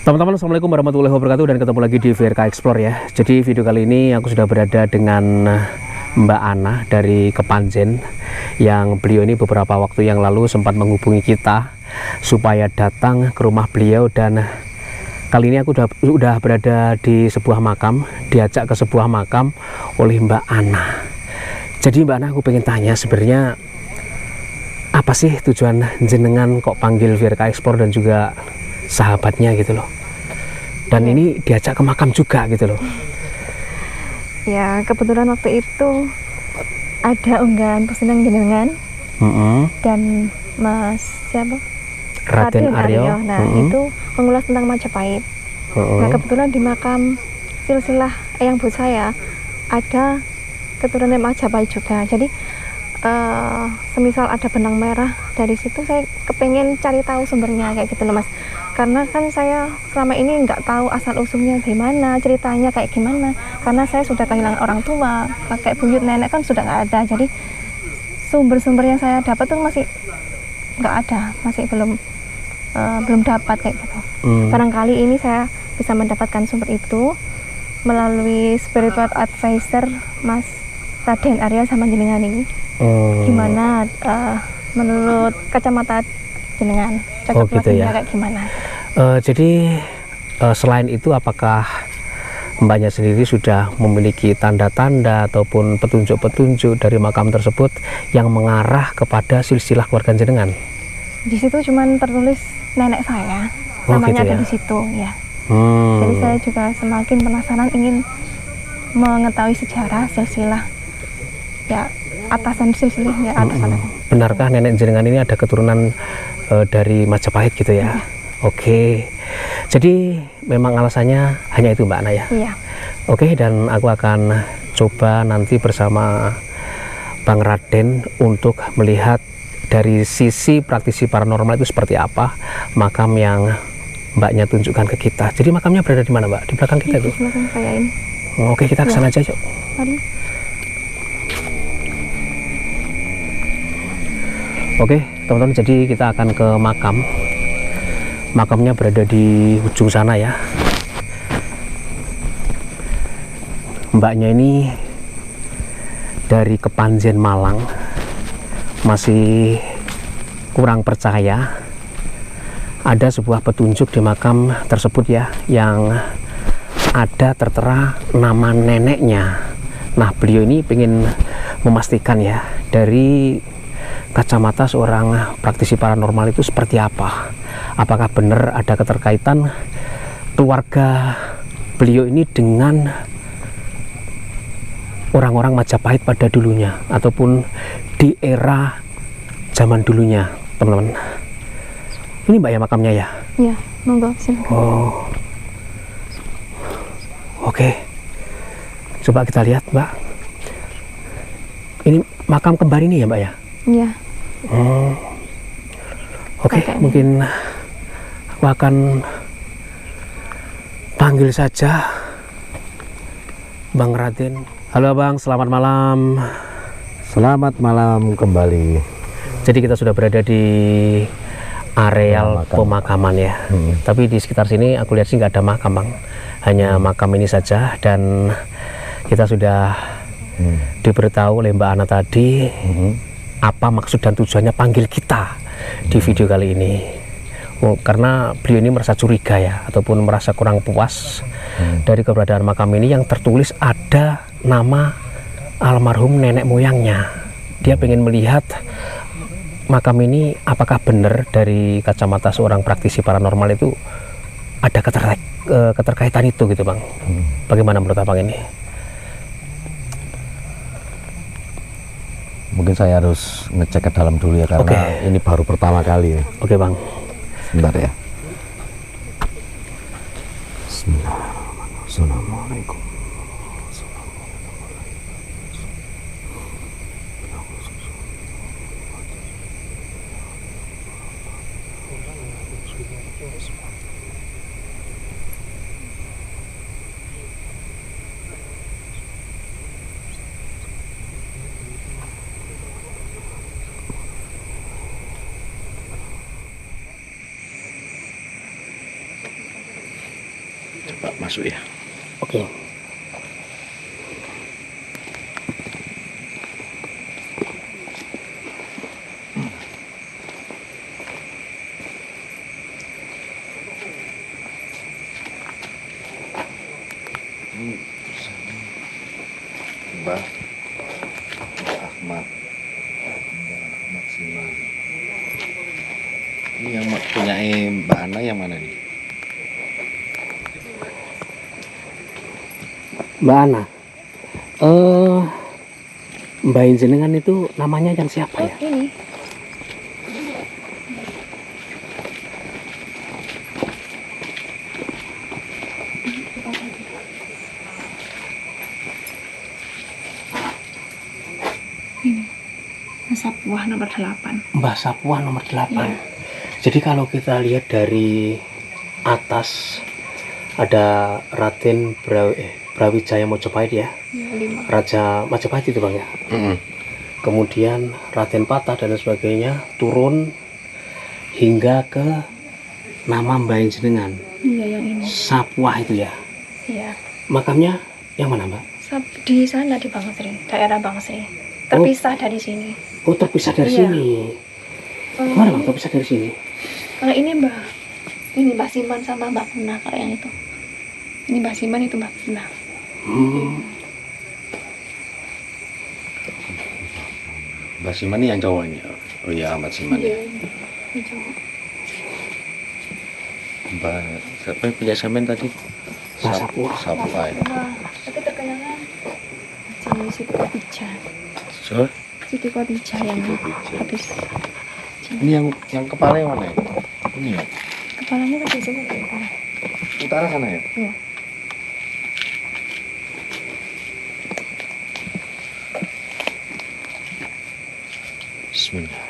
Teman-teman, assalamualaikum warahmatullahi wabarakatuh, dan ketemu lagi di VRK Explore ya. Jadi video kali ini aku sudah berada dengan Mbak Ana dari Kepanjen, yang beliau ini beberapa waktu yang lalu sempat menghubungi kita supaya datang ke rumah beliau, dan kali ini aku udah berada di sebuah makam, diajak ke sebuah makam oleh Mbak Ana. Jadi Mbak Ana, aku pengen tanya sebenarnya apa sih tujuan jenengan kok panggil VRK Explore dan juga sahabatnya gitu loh, dan ini diajak ke makam juga gitu loh. Ya, kebetulan waktu itu ada unggahan postingan jenengan dan Mas siapa? Raden Aryo. Nah, itu mengulas tentang Majapahit. Nah, kebetulan di makam silsilah Eyang Bud saya ada keturunan Majapahit juga. Jadi semisal ada benang merah dari situ, saya kepengen cari tahu sumbernya kayak gitu loh Mas. Karena kan saya selama ini nggak tahu asal usulnya gimana, ceritanya kayak gimana, karena saya sudah kehilangan orang tua, kakek buyut nenek kan sudah nggak ada. Jadi sumber-sumber yang saya dapat tuh masih nggak ada, masih belum dapat kayak gitu. Barangkali ini saya bisa mendapatkan sumber itu melalui spiritual advisor Mas Raden Aryo sama jenengan ini. Gimana menurut kacamata jenengan, cocok gitu ya, kayak gimana? Jadi selain itu, apakah mbaknya sendiri sudah memiliki tanda-tanda ataupun petunjuk-petunjuk dari makam tersebut yang mengarah kepada silsilah keluarga jenengan? Di situ cuman tertulis nenek saya, namanya gitu ada ya? di situ ya. Jadi saya juga semakin penasaran, ingin mengetahui sejarah silsilah ya, atasan silsilahnya atasan. Benarkah nenek jenengan ini ada keturunan dari Majapahit gitu ya? Oke, jadi memang alasannya hanya itu Mbak Ana ya? Iya. Oke, dan aku akan coba nanti bersama Bang Raden untuk melihat dari sisi praktisi paranormal itu seperti apa makam yang mbaknya tunjukkan ke kita. Jadi makamnya berada di mana Mbak? Di belakang kita itu? Di belakang saya ini. Oke, kita kesana aja yuk. Mari. Oke teman-teman, jadi kita akan ke makam. Makamnya berada di ujung sana ya. Mbaknya ini dari Kepanjen Malang, masih kurang percaya ada sebuah petunjuk di makam tersebut ya, yang ada tertera nama neneknya. Nah, beliau ini ingin memastikan ya, dari kacamata seorang praktisi paranormal itu seperti apa. Apakah benar ada keterkaitan keluarga beliau ini dengan orang-orang Majapahit pada dulunya, ataupun di era zaman dulunya, teman-teman. Ini Mbak ya makamnya ya? Iya, monggo silakan. Oke. Coba kita lihat Mbak. Ini makam kembar ini ya Mbak ya? Iya. Oke, mungkin aku akan panggil saja Bang Raden. Halo Bang, selamat malam. Selamat malam kembali. Jadi kita sudah berada di areal pemakaman ya. Tapi di sekitar sini aku lihat sih nggak ada makam Bang, hanya makam ini saja. Dan kita sudah diberitahu oleh Mbak Ana tadi apa maksud dan tujuannya panggil kita di video kali ini. Karena beliau ini merasa curiga ya, ataupun merasa kurang puas dari keberadaan makam ini yang tertulis ada nama almarhum nenek moyangnya. Dia pengen melihat makam ini apakah benar dari kacamata seorang praktisi paranormal itu ada keterkaitan itu gitu Bang. Bagaimana menurut Abang ini? Mungkin saya harus ngecek ke dalam dulu ya, karena ini baru pertama kali. Oke Bang. Sebentar ya. Bismillahirrahmanirrahim. Assalamualaikum. Coba masuk ya. Oke. Ini Mbah Ahmad Siman. Ini yang punya Mbak Ana yang mana nih? Mbak Ana, Mbak jenengan itu namanya yang siapa ya? Ini Sapuah nomor 8. Mbah Sapuah nomor 8. Iya. Jadi kalau kita lihat dari atas ada Raden Brawijaya Mojopahit ya, Ya, 5. Raja Majapahit itu Bang ya. Kemudian Raden Patah dan sebagainya turun hingga ke nama Mbah jenengan Iya, yang ini. Sapuah itu ya. Iya. Makamnya yang mana Mbak? Di sana di Bangsri, daerah Bangsri. Terpisah dari sini. Oh terpisah dari Iya. sini. Mana Bang terpisah dari sini? Kalau ini Mbah Siman sama Mbak Puna kalau yang itu. Ini Mbah Siman, itu Mbak Puna. Mbak Siman ini yang cowok ini. Oh iya, Ahmad Siman. Iya, ini cowok. Mbak siapa yang punya semen tadi? Mbah Sapuah. Sapuah ya. Nah, tapi terkenal Haji Siti Khadijah. So, Siti Khadijah yang habis. ini yang kepala yang mana ya? Ini ya? Kepalanya lebih jauh dari utara. Utara sana ya? Iya. Bismillah.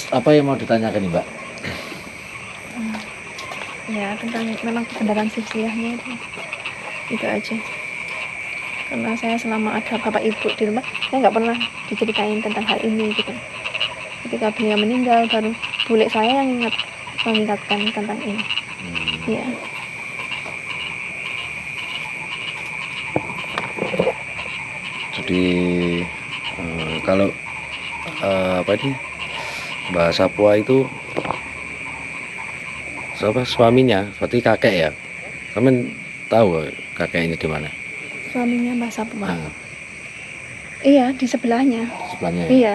Apa yang mau ditanyakan nih Mbak? Ya, tentang memang kebenaran silsilahnya itu aja. Karena saya selama ada bapak ibu di rumah, saya nggak pernah diceritain tentang hal ini gitu. Ketika beliau meninggal, baru bule saya yang mengingatkan tentang ini. Iya. Jadi kalau apa ini Mbak Sapuah itu siapa suaminya? Berarti kakek ya? Kamu tahu kakeknya di mana? Suaminya Mbak Sapuah. Nah, Iya, di sebelahnya. sebelahnya ya? Iya,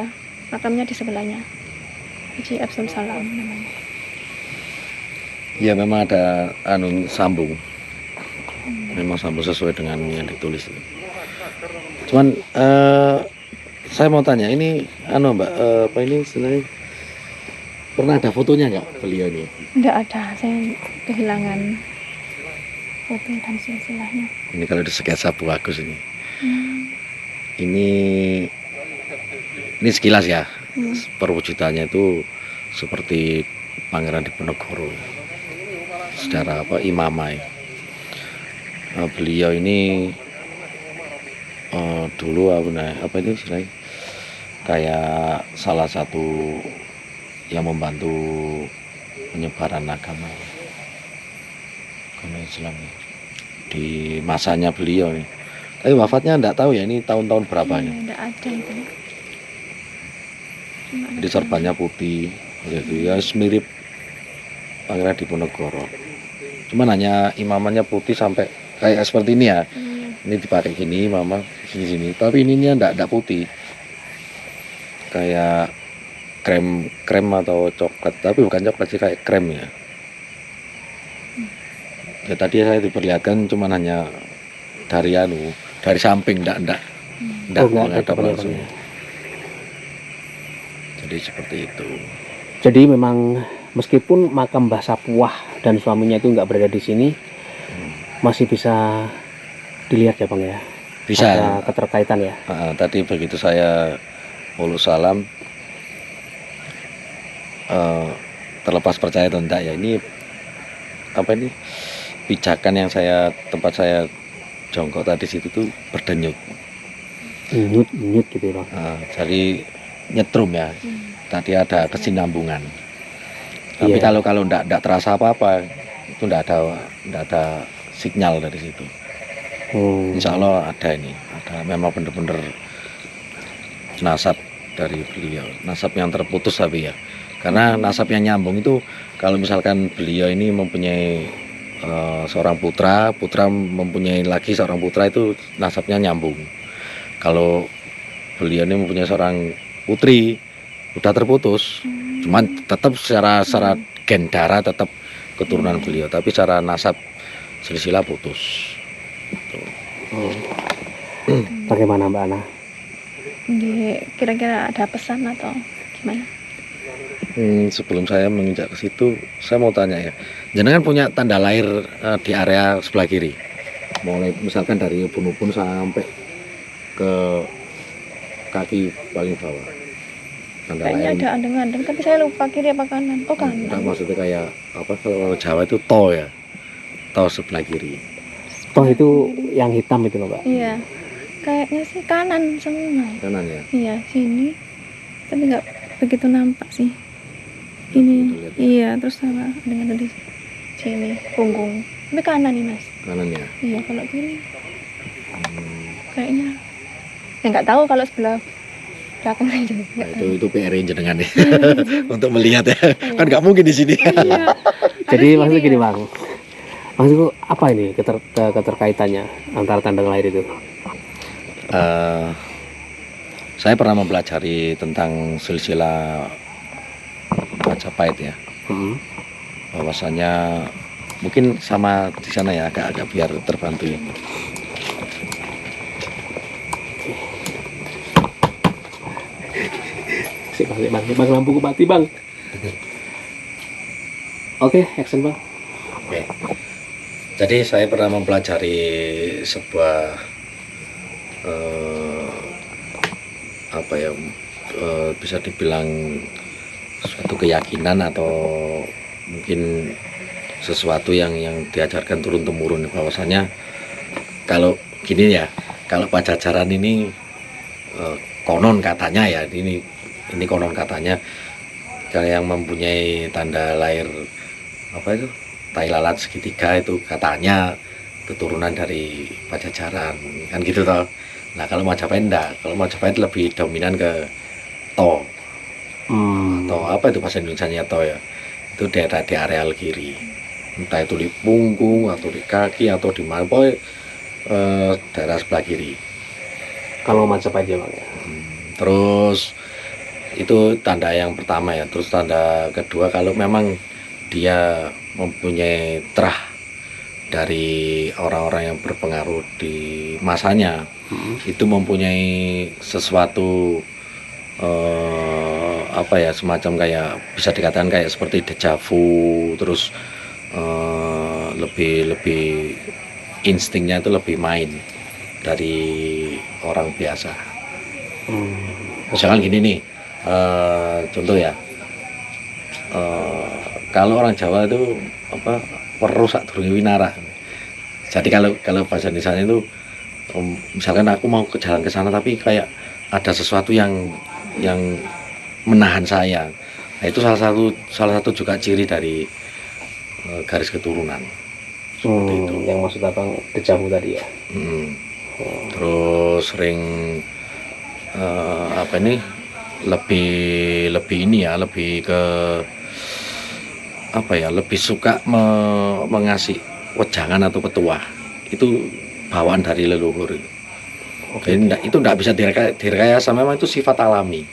makamnya di sebelahnya. Haji Abdul Salam namanya. Iya, memang ada sambung. Memang sambung sesuai dengan yang ditulis. Cuman saya mau tanya, ini Mbak, apa ini sebenarnya pernah ada fotonya nggak beliau ini? Enggak ada, saya kehilangan foto dan silsilahnya. Ini kalau di sketsa Bu Agus ini. Ini sekilas ya. Perwujudannya itu seperti Pangeran Diponegoro. Secara imamah ya. Beliau ini dulu apa itu istilahnya, kayak salah satu yang membantu penyebaran agama Islam di masanya beliau nih. Tapi wafatnya enggak tahu ya, ini tahun-tahun berapanya. Enggak ada itu. Di sorbannya putih gitu ya, mirip Pangeran Diponegoro. Cuman hanya imamannya putih sampai kayak seperti ini ya. Ini dipakai gini mama sini. Tapi ininya enggak putih. Kayak krem atau coklat, tapi bukan coklat sih, kayak krem ya. Ya tadi saya diperlihatkan cuman hanya dari samping, enggak menghadap langsung. Jadi seperti itu. Jadi memang meskipun makam Mbah Sapuah dan suaminya itu nggak berada di sini, masih bisa dilihat ya Bang ya? Bisa. Ada keterkaitan ya? Tadi begitu saya mulus salam, terlepas percaya atau enggak ya, ini apa ini pijakan yang tempat saya jongkok tadi situ tuh berdenyut. Nyut gitu ya Bang? Jadi nyetrum ya. Tadi ada kesinambungan. Tapi kalau enggak terasa apa-apa, itu enggak ada sinyal dari situ. Insya Allah ada memang benar-benar nasab dari beliau, nasab yang terputus tapi ya. Karena nasab yang nyambung itu kalau misalkan beliau ini mempunyai seorang putra mempunyai lagi seorang putra, itu nasabnya nyambung. Kalau beliau ini mempunyai seorang putri, udah terputus. Cuman tetap secara gen darah tetap keturunan beliau, tapi secara nasab silsilah putus. Bagaimana Mbak Ana? Kira-kira ada pesan atau gimana? Sebelum saya menginjak ke situ, saya mau tanya ya, jenengan punya tanda lahir di area sebelah kiri, mulai misalkan dari ubun-ubun sampai ke kaki paling bawah. Kayaknya ada andeng-andeng, tapi saya lupa kiri apa kanan. Oh kanan. Nah, maksudnya kayak apa, kalau Jawa itu to ya, to sebelah kiri. Toh itu yang hitam itu loh Mbak? Iya, kayaknya sih kanan semua. Kanan ya? Iya, sini. Tapi nggak begitu nampak sih. Ini, iya, terus sama dengan di sini, punggung. Tapi kanan nih Mas. Kanan ya? Iya, kalau kiri kayaknya. Ya nggak tahu kalau sebelah belakang aja. Nah, itu PR jenengan ya, untuk melihat ya. Kan nggak mungkin di sini. Iya. Jadi maksudnya gini Bang, maksudku apa ini keterkaitannya antara tanda lahir itu? Saya pernah mempelajari tentang silsilah Majapahit ya. Bahwasanya mungkin sama di sana ya, agak biar terbantu ya. Bang, lampuku mati Bang. Oke, action Bang. Oke. Jadi saya pernah mempelajari sebuah bisa dibilang suatu keyakinan atau mungkin sesuatu yang diajarkan turun temurun, bahwasanya kalau gini ya, kalau Pajajaran ini konon katanya ya, ini konon katanya, kalau yang mempunyai tanda lahir apa itu tai lalat segitiga itu katanya keturunan dari Pajajaran kan gitu toh. Nah kalau Majapahit enggak, kalau Majapahit lebih dominan ke to. Atau apa itu bahasa Indonesianya to ya, itu daerah di areal kiri, entah itu di punggung atau di kaki atau di mana, pokoknya daerah sebelah kiri. Kalau Majapahit ya Bang ya. Terus itu tanda yang pertama ya. Terus tanda kedua, kalau memang dia mempunyai terah dari orang-orang yang berpengaruh di masanya, itu mempunyai sesuatu apa ya, semacam kayak bisa dikatakan kayak seperti dejavu, terus lebih instingnya itu lebih main dari orang biasa. Misalkan gini nih, contoh ya, kalau orang Jawa itu apa, weruh sak durunge winara. Jadi kalau bahasa Indonesianya itu, misalkan aku mau ke jalan ke sana tapi kayak ada sesuatu yang menahan saya. Nah, itu salah satu juga ciri dari garis keturunan. Seperti itu. Yang maksud abang dejavu tadi ya. Terus sering apa ini, lebih ini ya, lebih ke apa ya, lebih suka mengasih wejangan atau petuah. Itu bawaan dari leluhur. Jadi itu enggak bisa direkayasa, memang itu sifat alami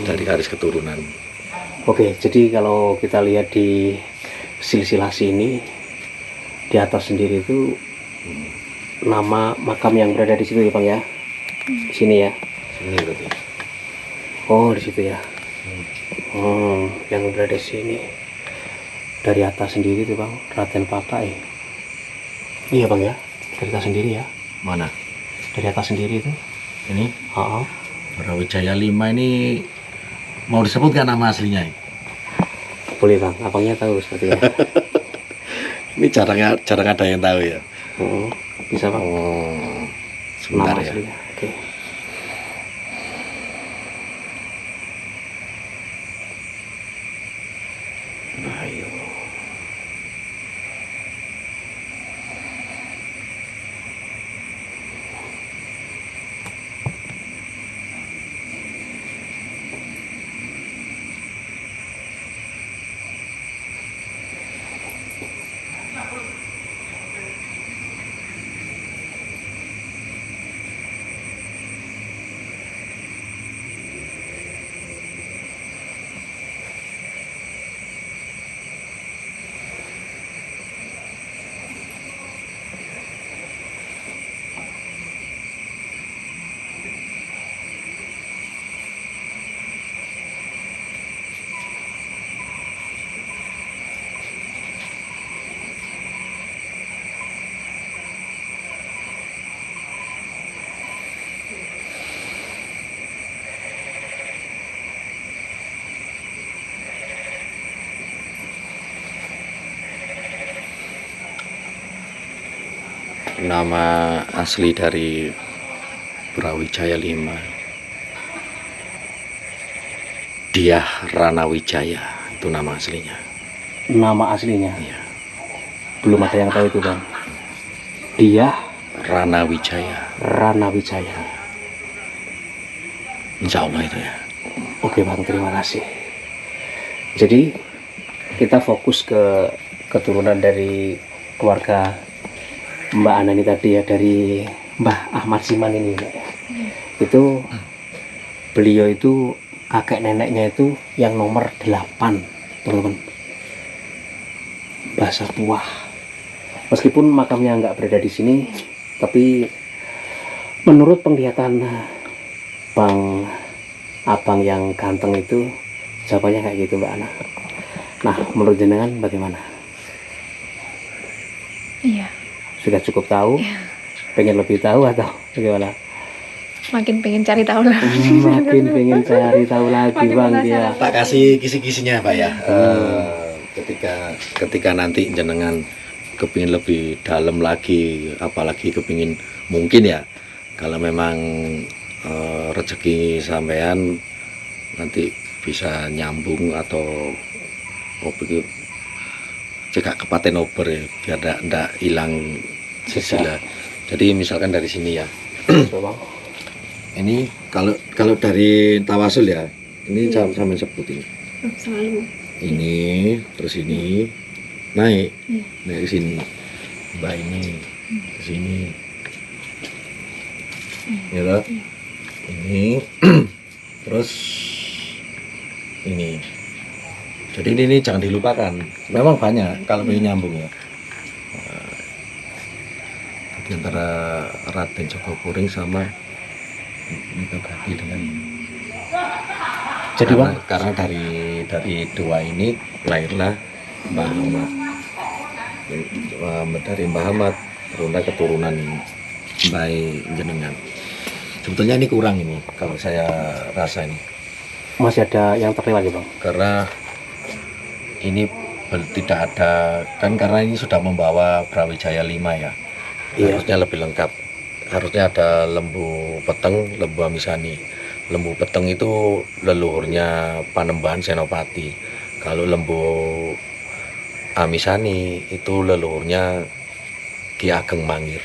dari garis keturunan. Oke, jadi kalau kita lihat di silsilah sini, di atas sendiri itu nama makam yang berada di situ ya Bang ya? Di sini ya? Sini berarti. Oh, di situ ya. Yang berada di sini. Dari atas sendiri tuh Bang, Raden Patai. Iya Bang ya, dari atas sendiri ya. Mana? Dari atas sendiri itu. Ini? Brawijaya 5 ini mau disebutkan nama aslinya? Boleh Bang, abangnya tahu seperti ya. Ini jarang ada yang tahu ya. Bisa Bang. Sebentar nama ya. Aslinya. Oke. Ayo. Nama asli dari Brawijaya 5, Dyah Ranawijaya, itu nama aslinya. Nama aslinya? Iya. Belum ada yang tahu itu Bang. Dyah Ranawijaya. Insya Allah itu ya. Oke Bang, terima kasih. Jadi kita fokus ke keturunan dari keluarga Mbak Ana ini tadi ya, dari Mbah Ahmad Siman ini Mbak ya. Itu beliau itu kakek neneknya itu yang nomor 8 teman-teman, Mbah Sapuah. Meskipun makamnya nggak berada di sini, tapi menurut penglihatan abang yang ganteng itu, jawabannya kayak gitu Mbak Ana. Nah, menurut jenengan bagaimana? Iya. Sudah cukup tahu? Iya. Pengen lebih tahu atau bagaimana? Makin pengen cari tahu lagi. Makin pengen cari tahu lagi Bang dia. Tak kasih kisi-kisinya Pak ya. Ketika nanti jenengan kepingin lebih dalam lagi, apalagi kepingin mungkin ya, kalau memang rezeki sampean nanti bisa nyambung atau begitu cekak kepaten ober ya, biar ndak hilang silsilah. Jadi misalkan dari sini ya. Ini kalau dari tawasul ya, ini sampai sebut ini. Selalu. Ini terus ini naik ke sini, mbak ini ke sini, ya toh? Ini terus ini. Jadi ini jangan dilupakan. Memang banyak kalau pengen nyambung ya. Di antara Raden Jogopuring sama Mitogati dengan. Jadi Bang, Karena dari dua ini lahirlah Mbah Ahmad. Dari Mbah Ahmad terunai keturunan Mbah jenengan. Sebetulnya ini kurang ini kalau saya rasa ini. masih ada yang terlewat ya Bang? Karena ini tidak ada, kan karena ini sudah membawa Brawijaya 5 ya. Iya. Harusnya lebih lengkap. Harusnya ada Lembu Peteng, Lembu Amisani. Lembu Peteng itu leluhurnya Panembahan Senopati. Kalau Lembu Amisani itu leluhurnya Ki Ageng Mangir.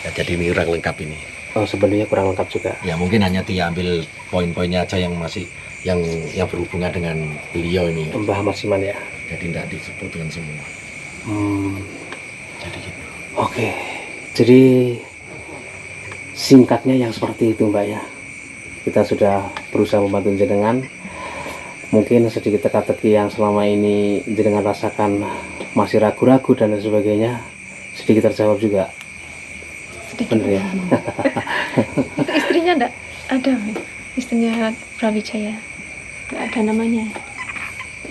Ya, jadi ini kurang lengkap ini. Oh, sebenarnya kurang lengkap juga. Ya mungkin hanya diambil poin-poinnya aja yang masih yang berhubungan dengan beliau ini. Mbah Ahmad Siman ya. Jadi tidak disebutkan semua. Jadi gitu. Oke. Jadi singkatnya yang seperti itu Mbak ya. Kita sudah berusaha membantu jenengan. Mungkin sedikit teka-teki yang selama ini jenengan rasakan masih ragu-ragu dan lain sebagainya sedikit terjawab juga. Sedikit. Bener ya. Itu istrinya enggak ada, istrinya Brawijaya. Enggak ada namanya.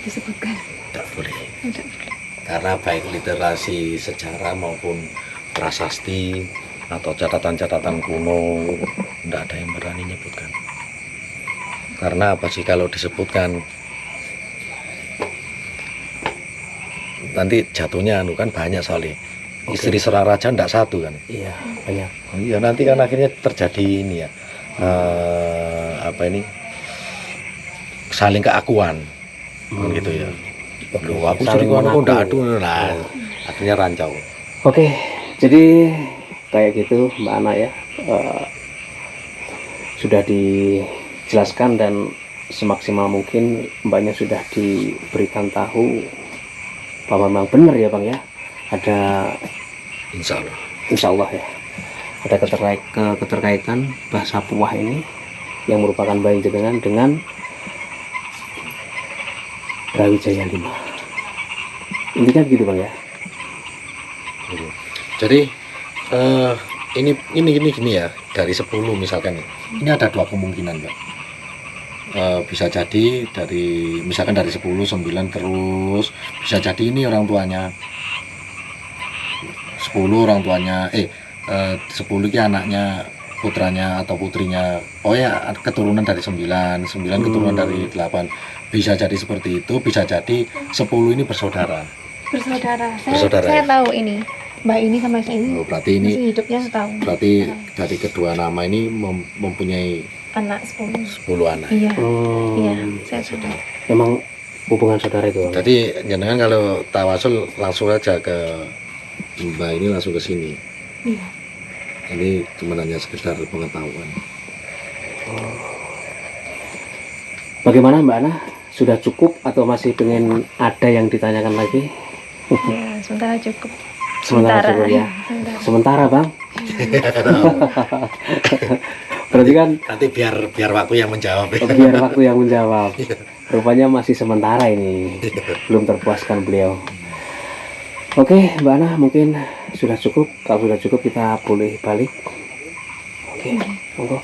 Disebutkan. Tidak boleh. Tidak boleh. Karena baik literasi sejarah maupun prasasti atau catatan-catatan kuno tidak ada yang berani menyebutkan. Karena apa sih kalau disebutkan nanti jatuhnya kan banyak soalnya. Istri seorang raja tidak satu kan. Iya, banyak. Iya nanti kan akhirnya terjadi ini ya apa ini saling keakuan gitu ya. Loh, aku saling sering aku mengaku. ndak aduh nah akhirnya rancau. Oke, jadi kayak gitu Mbak Ana ya. Sudah dijelaskan dan semaksimal mungkin Mbaknya sudah diberikan tahu bahwa memang benar ya Bang ya. Ada Insya Allah ya. Ada keterkaitan bahasa Puah ini yang merupakan bayi jenengan dengan Brawijaya 5. Intinya begitu Bang ya. Jadi ini gini ya, dari 10 misalkan ini ada dua kemungkinan Mbak. Bisa jadi dari misalkan dari 10 9 terus bisa jadi ini orang tuanya 10 orang tuanya 10 ini anaknya putranya atau putrinya keturunan dari 9 keturunan dari 8. Bisa jadi seperti itu, bisa jadi 10 ini bersaudara. Saya tahu ini. Mbak ini sama saya ini. Oh, berarti ini masih hidupnya setahun. berarti dari kedua nama ini mempunyai Anak 10. 10 anak. Iya. Iya, saya tahu. Memang hubungan saudara itu Bang. Jadi jenengan kalau tawasul langsung aja ke Mbak ini langsung ke sini. Iya. Ini cuma hanya sekedar pengetahuan. Bagaimana Mbak Ana? Sudah cukup atau masih pengen ada yang ditanyakan lagi? Ya, sementara cukup. Sementara cukup ya. Sementara. Sementara Bang. Berarti kan Nanti biar waktu yang menjawab ya. biar waktu yang menjawab. Rupanya masih sementara ini. Belum terpuaskan beliau. Oke Mbak Ana, mungkin sudah cukup. Kalau sudah cukup kita boleh balik. Oke, monggo.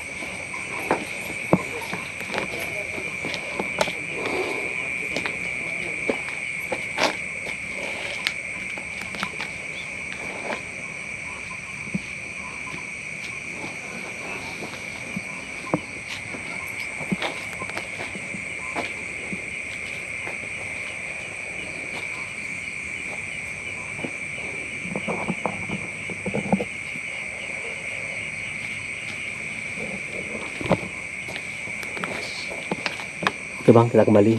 Oke Bang, kita kembali.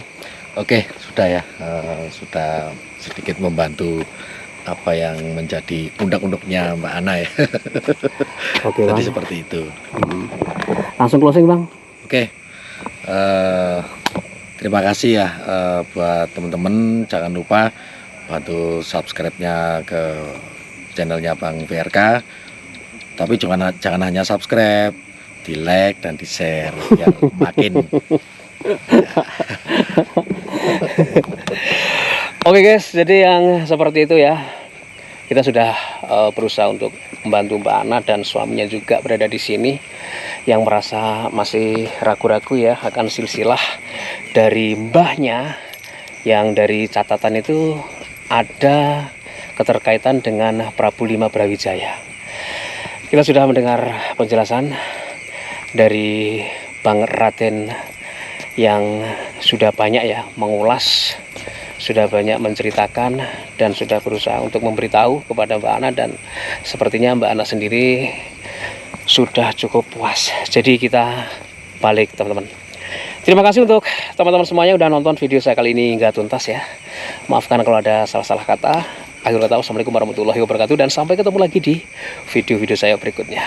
Oke, sudah ya. Sudah sedikit membantu apa yang menjadi undang-undangnya Mbak Ana ya. Oke Bang. Jadi seperti itu. Langsung closing Bang. Oke. Terima kasih ya buat teman-teman. Jangan lupa bantu subscribe-nya ke channelnya Bang VRK. Tapi jangan hanya subscribe, di like dan di share biar makin. Oke guys, jadi yang seperti itu ya. Kita sudah berusaha untuk membantu Mbak Ana dan suaminya juga berada di sini yang merasa masih ragu-ragu ya akan silsilah dari mbahnya, yang dari catatan itu ada keterkaitan dengan Prabu Lima Brawijaya. Kita sudah mendengar penjelasan dari Bang Raden yang sudah banyak ya mengulas, sudah banyak menceritakan, dan sudah berusaha untuk memberitahu kepada Mbak Ana, dan sepertinya Mbak Ana sendiri sudah cukup puas. Jadi kita balik teman-teman. Terima kasih untuk teman-teman semuanya udah nonton video saya kali ini hingga tuntas ya. Maafkan kalau ada salah-salah kata. Akhirnya tahu, assalamualaikum warahmatullahi wabarakatuh, dan sampai ketemu lagi di video-video saya berikutnya.